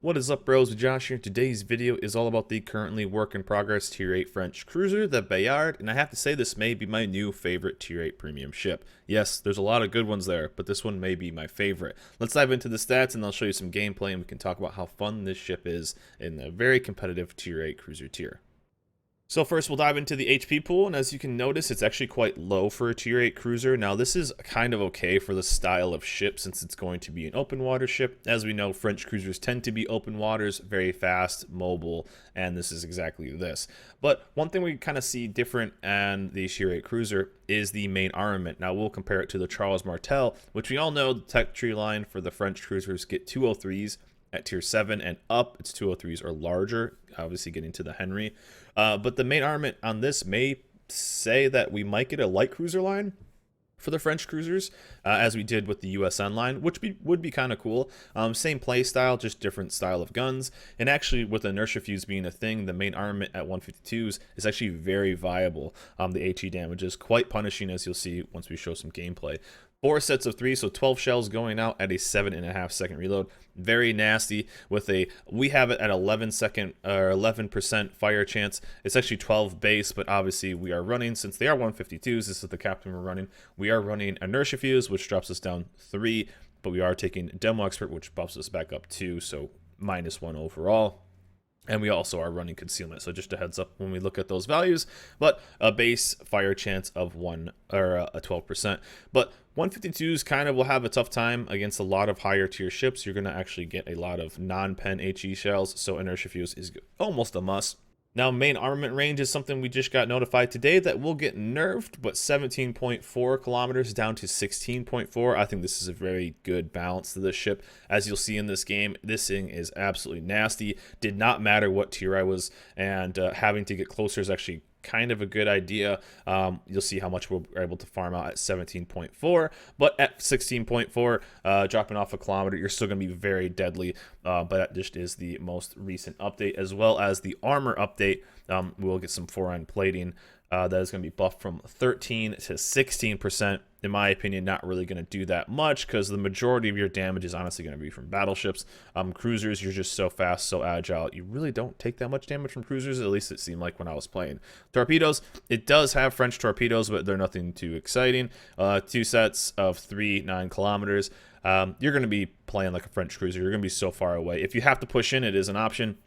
What is up, bros? Josh here. Today's video is all about the currently work in progress Tier 8 French cruiser, the Bayard, and I have to say this may be my new favorite Tier 8 premium ship. Yes, there's a lot of good ones there, but this one may be my favorite. Let's dive into the stats and I'll show you some gameplay and we can talk about how fun this ship is in a very competitive Tier 8 cruiser tier. So first we'll dive into the HP pool, and as you can notice, it's actually quite low for a Tier 8 cruiser. Now this is kind of okay for the style of ship since it's going to be an open water ship. As we know, French cruisers tend to be open waters, very fast, mobile, and this is exactly this. But one thing we kind of see different in the Tier 8 cruiser is the main armament. Now we'll compare it to the Charles Martel, which we all know the tech tree line for the French cruisers get 203s. At tier 7 and up, its 203s are larger, obviously getting to the Henry. But the main armament on this may say that we might get a light cruiser line for the French cruisers, as we did with the USN line, which would be kind of cool. Same play style, just different style of guns. And actually, with inertia fuse being a thing, the main armament at 152s is actually very viable. The HE damage is quite punishing, as you'll see once we show some gameplay. 4 sets of 3, so 12 shells going out at a 7.5 second reload. Very nasty. We have it at 11% fire chance. It's actually 12 base, but obviously we are running, since they are 152s, this is the captain we're running. We are running inertia fuse, which drops us down 3, but we are taking demo expert, which buffs us back up 2, so -1 overall. And we also are running concealment, so just a heads up when we look at those values. But a base fire chance of 12%. But 152s kind of will have a tough time against a lot of higher tier ships. You're going to actually get a lot of non-pen HE shells, so inertia fuse is almost a must. Now, main armament range is something we just got notified today that will get nerfed, but 17.4 kilometers down to 16.4. I think this is a very good balance to this ship. As you'll see in this game, this thing is absolutely nasty. Did not matter what tier I was, and having to get closer is actually kind of a good idea. You'll see how much we're able to farm out at 17.4, but at 16.4, dropping off a kilometer, you're still going to be very deadly. But that just is the most recent update, as well as the armor update. We'll get some 4-iron plating. That is going to be buffed from 13 to 16%. In my opinion, not really going to do that much because the majority of your damage is honestly going to be from battleships. Cruisers, you're just so fast, so agile. You really don't take that much damage from cruisers, at least it seemed like when I was playing. Torpedoes, it does have French torpedoes, but they're nothing too exciting. 2 sets of 3, 9 kilometers. You're going to be playing like a French cruiser. You're going to be so far away. If you have to push in, it is an option,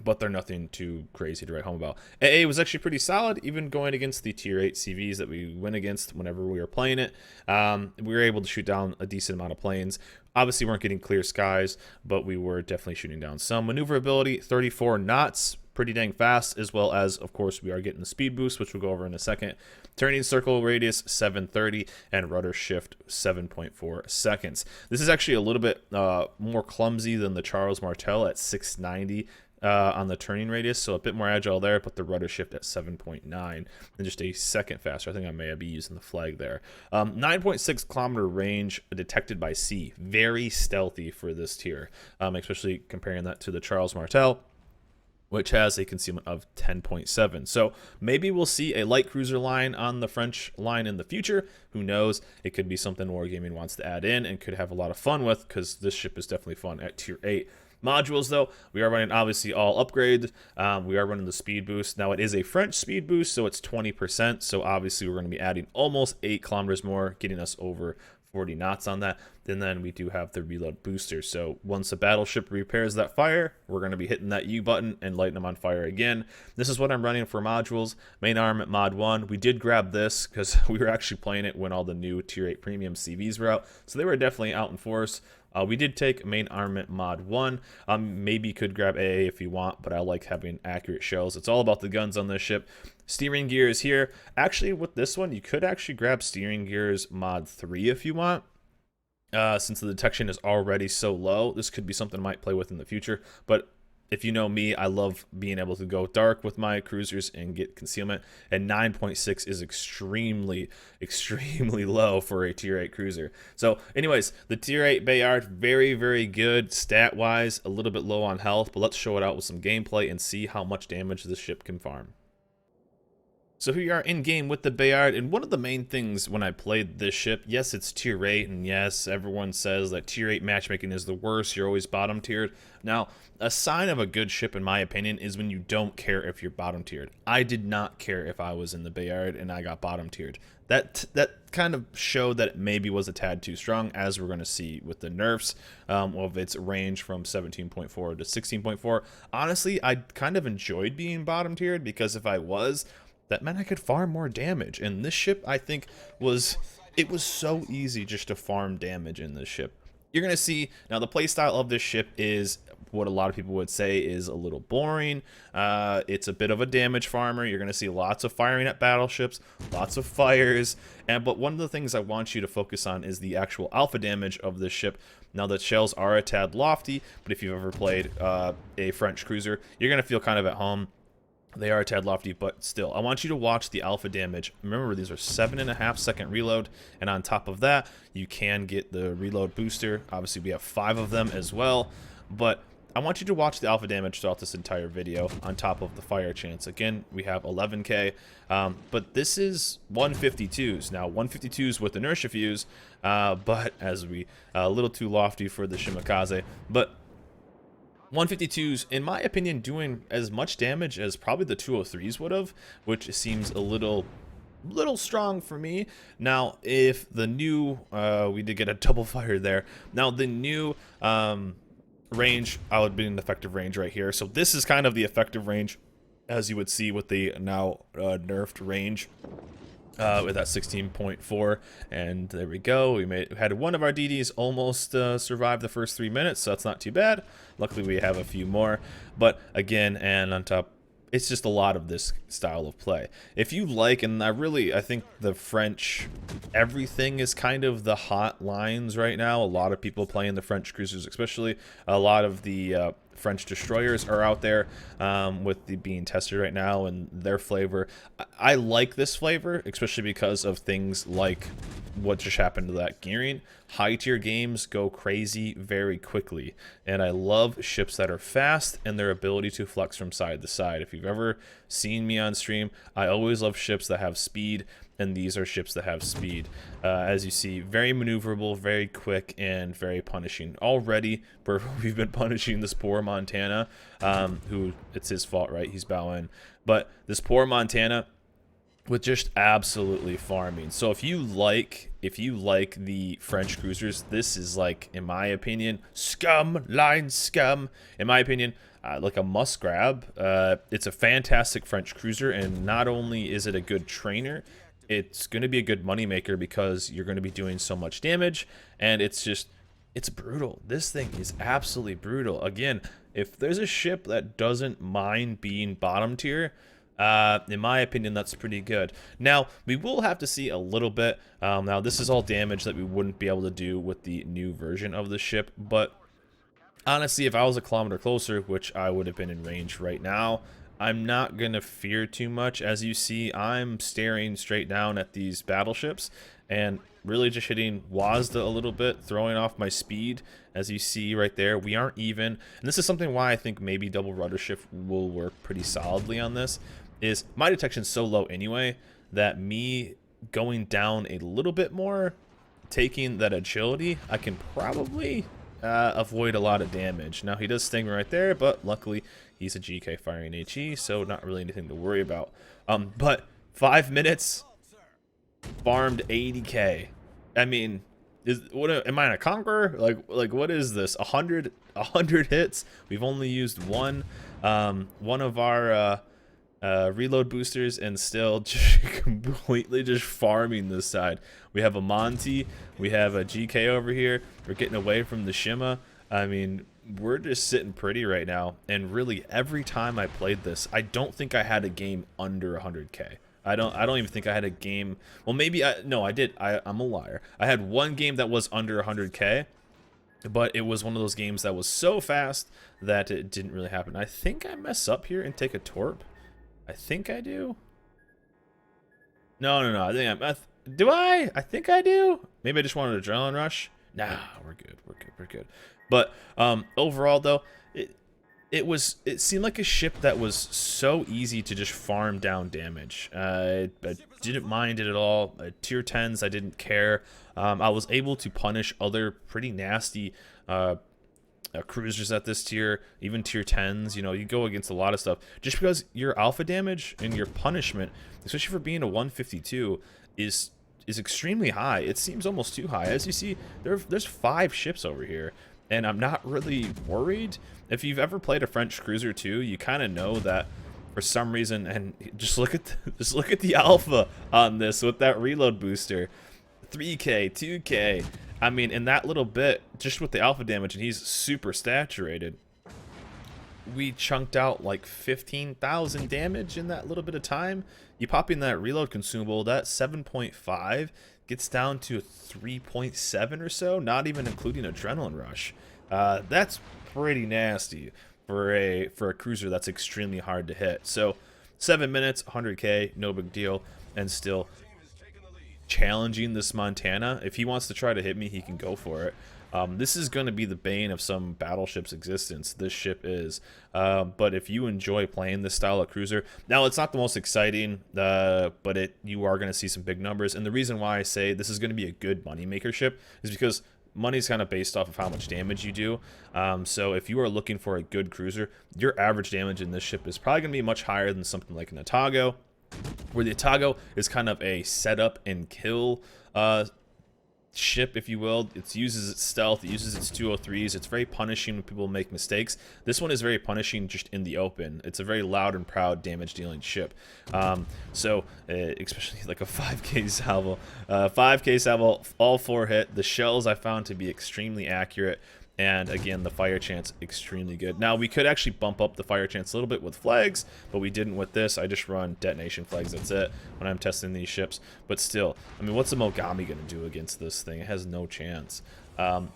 but they're nothing too crazy to write home about. AA was actually pretty solid, even going against the tier 8 CVs that we went against whenever we were playing it. We were able to shoot down a decent amount of planes. Obviously, we weren't getting clear skies, but we were definitely shooting down some. Maneuverability, 34 knots, pretty dang fast, as well as, of course, we are getting the speed boost, which we'll go over in a second. Turning circle radius, 730, and rudder shift, 7.4 seconds. This is actually a little bit more clumsy than the Charles Martel at 690. On the turning radius, so a bit more agile there, but the rudder shift at 7.9 and just a second faster. I think I may be using the flag there. 9.6 kilometer range detected by sea. Very stealthy for this tier, especially comparing that to the Charles Martel, which has a concealment of 10.7. So maybe we'll see a light cruiser line on the French line in the future. Who knows? It could be something Wargaming wants to add in and could have a lot of fun with, because this ship is definitely fun at tier 8. Modules, though, we are running obviously all upgrades. We are running the speed boost. Now, it is a French speed boost, so it's 20%. So obviously, we're going to be adding almost 8 kilometers more, getting us over 40 knots on that. And then we do have the reload booster. So once a battleship repairs that fire, we're going to be hitting that U button and lighting them on fire again. This is what I'm running for modules. Main armament mod 1. We did grab this because we were actually playing it when all the new tier 8 premium CVs were out. So they were definitely out in force. We did take main armament mod 1. Maybe could grab AA if you want, but I like having accurate shells. It's all about the guns on this ship. Steering gear is here. Actually, with this one, you could actually grab steering gears mod 3 if you want. Since the detection is already so low, this could be something I might play with in the future. But if you know me, I love being able to go dark with my cruisers and get concealment, and 9.6 is extremely, extremely low for a tier 8 cruiser. So anyways, the tier 8 Bayard, very, very good stat-wise, a little bit low on health, but let's show it out with some gameplay and see how much damage this ship can farm. So here you are in game with the Bayard, and one of the main things when I played this ship, yes, it's tier 8, and yes, everyone says that tier 8 matchmaking is the worst, you're always bottom tiered. Now, a sign of a good ship, in my opinion, is when you don't care if you're bottom tiered. I did not care if I was in the Bayard and I got bottom tiered. That kind of showed that it maybe was a tad too strong, as we're going to see with the nerfs of its range from 17.4 to 16.4. Honestly, I kind of enjoyed being bottom tiered, because if I was, that meant I could farm more damage. And this ship, I think, was so easy just to farm damage in this ship. You're going to see, now the playstyle of this ship is what a lot of people would say is a little boring. It's a bit of a damage farmer. You're going to see lots of firing at battleships, lots of fires. But one of the things I want you to focus on is the actual alpha damage of this ship. Now, the shells are a tad lofty, but if you've ever played a French cruiser, you're going to feel kind of at home. They are a tad lofty, but still, I want you to watch the alpha damage. Remember, these are 7.5-second reload, and on top of that, you can get the reload booster. Obviously, we have 5 of them as well, but I want you to watch the alpha damage throughout this entire video on top of the fire chance. Again, we have 11k, but this is 152s. Now, 152s with inertia fuse, but as we, a little too lofty for the Shimakaze, but 152s, in my opinion, doing as much damage as probably the 203s would have, which seems a little strong for me. Now, if the new, we did get a double fire there. Now, the new range, I would be in effective range right here. So this is kind of the effective range, as you would see with the now nerfed range. With that 16.4, and there we go. We had one of our DDs almost survive the first 3 minutes, so that's not too bad. Luckily, we have a few more. But again, and on top, it's just a lot of this style of play. If you like, and I think the French, everything is kind of the hot lines right now. A lot of people playing the French cruisers, especially a lot of the French destroyers are out there with the being tested right now, and their flavor. I like this flavor, especially because of things like what just happened to that gearing. High tier games go crazy very quickly, and I love ships that are fast and their ability to flex from side to side. If you've ever seen me on stream, I always love ships that have speed, and these are ships that have speed. As you see, very maneuverable, very quick, and very punishing. Already, we've been punishing this poor Montana, who, it's his fault, right? He's bowing. But this poor Montana with just absolutely farming. So if you like the French cruisers, this is, like, in my opinion, line scum. In my opinion, like a must grab. It's a fantastic French cruiser, and not only is it a good trainer, it's going to be a good moneymaker because you're going to be doing so much damage, and it's brutal. This thing is absolutely brutal. Again, if there's a ship that doesn't mind being bottom tier, in my opinion, that's pretty good. Now, we will have to see a little bit. Now, this is all damage that we wouldn't be able to do with the new version of the ship, but honestly, if I was a kilometer closer, which I would have been in range right now, I'm not going to fear too much. As you see, I'm staring straight down at these battleships and really just hitting WASD a little bit, throwing off my speed. As you see right there, we aren't even. And this is something why I think maybe double rudder shift will work pretty solidly on this, is my detection's so low anyway that me going down a little bit more, taking that agility, I can probably avoid a lot of damage. Now, he does sting right there, but luckily he's a GK firing HE, so not really anything to worry about. But 5 minutes, farmed 80k. I mean, am I in a conqueror? Like what is this? 100 hits. We've only used one of our reload boosters, and still just completely just farming this side. We have a Monty, we have a GK over here. We're getting away from the Shima. I mean, we're just sitting pretty right now, and really every time I played this, I don't think I had a game under 100k. I don't even think I had a game. Well, maybe no, I did. I'm a liar. I had one game that was under 100k, but it was one of those games that was so fast that it didn't really happen. I think I mess up here and take a torp. I think I do. No. I think do I? I think I do. Maybe I just wanted an adrenaline rush. Nah, we're good. But overall, though, it seemed like a ship that was so easy to just farm down damage. I didn't mind it at all. Tier 10s, I didn't care. I was able to punish other pretty nasty cruisers at this tier, even tier 10s. You know, you go against a lot of stuff just because your alpha damage and your punishment, especially for being a 152, is extremely high. It seems almost too high. As you see, there's 5 ships over here, and I'm not really worried. If you've ever played a French cruiser too, you kind of know that for some reason, and just look at the alpha on this with that reload booster, 3K, 2K. I mean, in that little bit, just with the alpha damage, and he's super saturated, we chunked out like 15,000 damage in that little bit of time. You pop in that reload consumable, that 7.5 gets down to 3.7 or so, not even including adrenaline rush. That's pretty nasty for a cruiser that's extremely hard to hit. So 7 minutes, 100k, no big deal, and still challenging this Montana. If he wants to try to hit me, he can go for it. This is going to be the bane of some battleship's existence. This ship is. But if you enjoy playing this style of cruiser, now it's not the most exciting, but you are going to see some big numbers. And the reason why I say this is going to be a good moneymaker ship is because money's kind of based off of how much damage you do. So if you are looking for a good cruiser, your average damage in this ship is probably going to be much higher than something like an Otago, where the Otago is kind of a setup and kill ship, if you will. It uses its stealth, it uses its 203s. It's very punishing when people make mistakes. This one is very punishing just in the open. It's a very loud and proud damage dealing ship. Especially like a 5k salvo. 5k salvo, all 4 hit. The shells I found to be extremely accurate. And again, the fire chance extremely good. Now we could actually bump up the fire chance a little bit with flags, but we didn't with this. I just run detonation flags, that's it, when I'm testing these ships. But still, I mean, what's a Mogami gonna do against this thing? It has no chance.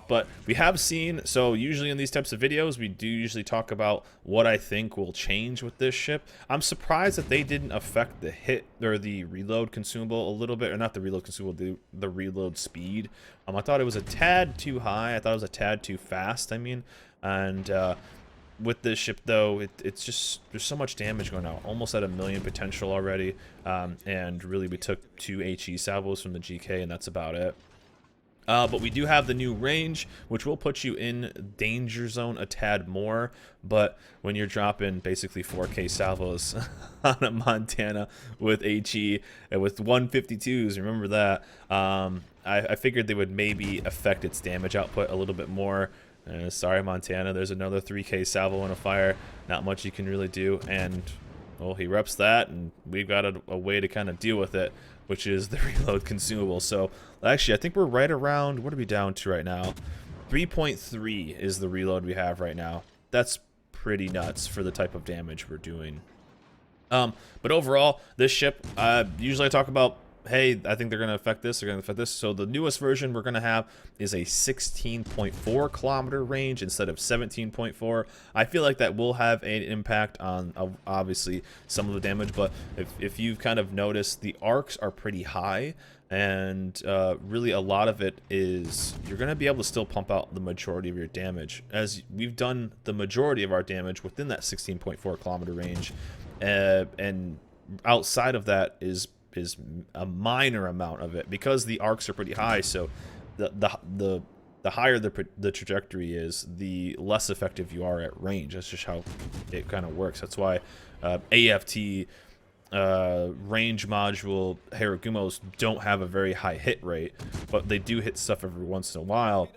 But we have seen, so usually in these types of videos, we do usually talk about what I think will change with this ship. I'm surprised that they didn't affect the hit or the reload consumable a little bit, or not the reload consumable, the reload speed. I thought it was a tad too high. I thought it was a tad too fast, I mean. And with this ship, though, it's just, there's so much damage going out, almost at 1 million potential already. And really, we took 2 HE salvos from the GK, and that's about it. But we do have the new range, which will put you in danger zone a tad more. But when you're dropping basically 4k salvos on a Montana with HE and with 152s, remember that, I figured they would maybe affect its damage output a little bit more. Sorry, Montana, there's another 3k salvo in a fire. Not much you can really do. And, well, he reps that, and we've got a way to kind of deal with it, which is the reload consumable. So actually, I think we're right around, what are we down to right now? 3.3 is the reload we have right now. That's pretty nuts for the type of damage we're doing. But overall, this ship, usually I talk about, hey, I think they're going to affect this, they're going to affect this. So the newest version we're going to have is a 16.4 kilometer range instead of 17.4. I feel like that will have an impact on, obviously, some of the damage. But if you've kind of noticed, the arcs are pretty high. And really a lot of it is you're going to be able to still pump out the majority of your damage, as we've done the majority of our damage within that 16.4 kilometer range. And outside of that is a minor amount of it, because the arcs are pretty high. So the higher the trajectory is, the less effective you are at range. That's just how it kind of works. That's why AFT range module Haragumos don't have a very high hit rate, but they do hit stuff every once in a while.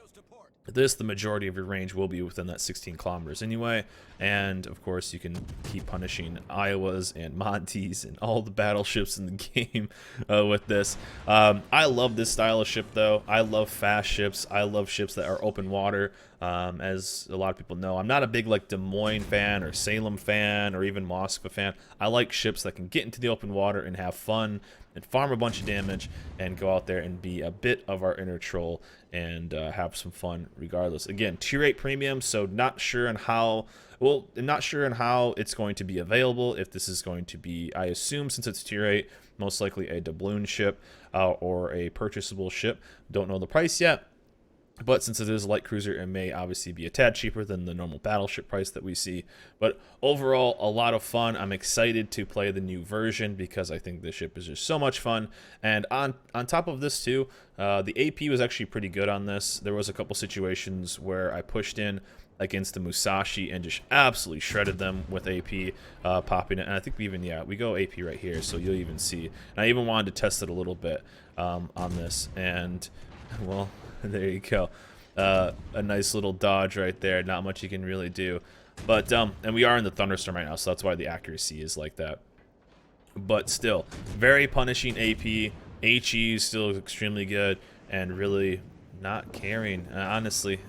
The majority of your range will be within that 16 kilometers anyway. And of course, you can keep punishing Iowas and Montes and all the battleships in the game with this. I love this style of ship, though. I love fast ships. I love ships that are open water. As a lot of people know, I'm not a big like Des Moines fan or Salem fan or even Moskva fan. I like ships that can get into the open water and have fun and farm a bunch of damage and go out there and be a bit of our inner troll and have some fun regardless. Again, tier 8 premium, so not sure on how, well, I'm not sure on how it's going to be available. If this is going to be, I assume since it's tier 8, most likely a doubloon ship or a purchasable ship. Don't know the price yet. But since it is a light cruiser, it may obviously be a tad cheaper than the normal battleship price that we see. But overall, a lot of fun. I'm excited to play the new version because I think this ship is just so much fun. And on top of this too, the AP was actually pretty good on this. There was a couple situations where I pushed in against the Musashi and just absolutely shredded them with AP, popping it. And I think we go AP right here, so you'll even see. And I even wanted to test it a little bit on this, and well, there you go. A nice little dodge right there. Not much you can really do. But, and we are in the thunderstorm right now, so that's why the accuracy is like that. But still, very punishing AP. HE is still extremely good, and really not caring, honestly.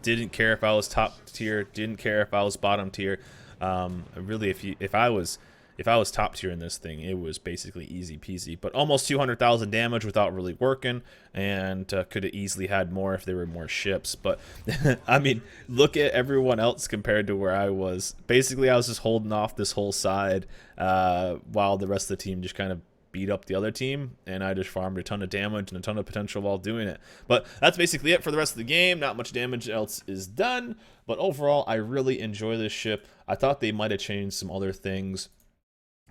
Didn't care if I was top tier, didn't care if I was bottom tier. Really, if I was top tier in this thing, it was basically easy peasy. But almost 200,000 damage without really working, and could have easily had more if there were more ships. But I mean, look at everyone else compared to where I was. Basically, I was just holding off this whole side while the rest of the team just kind of beat up the other team, and I just farmed a ton of damage and a ton of potential while doing it. But that's basically it for the rest of the game. Not much damage else is done, but overall, I really enjoy this ship. I thought they might have changed some other things,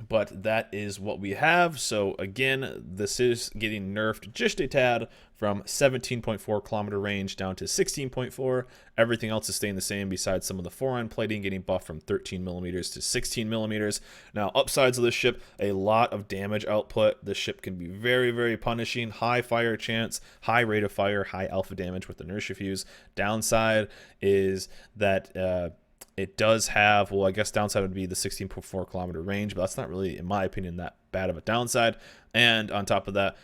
but that is what we have. So again, this is getting nerfed just a tad from 17.4 kilometer range down to 16.4. Everything else is staying the same besides some of the forend plating getting buffed from 13 millimeters to 16 millimeters. Now, upsides of this ship, a lot of damage output. This ship can be very, very punishing. High fire chance, high rate of fire, high alpha damage with the inertia fuse. Downside is that it does have, well, I guess downside would be the 16.4 kilometer range, but that's not really, in my opinion, that bad of a downside. And on top of that,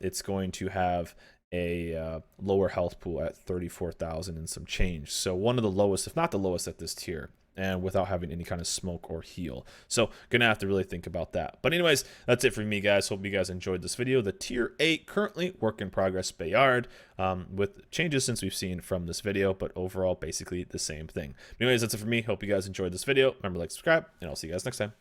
it's going to have a lower health pool at 34,000 and some change. So one of the lowest, if not the lowest at this tier, and without having any kind of smoke or heal. So gonna have to really think about that. But anyways, that's it for me, guys. Hope you guys enjoyed this video. The tier 8 currently work in progress Bayard, with changes since we've seen from this video, but overall basically the same thing. Anyways, that's it for me. Hope you guys enjoyed this video. Remember to like, subscribe, and I'll see you guys next time.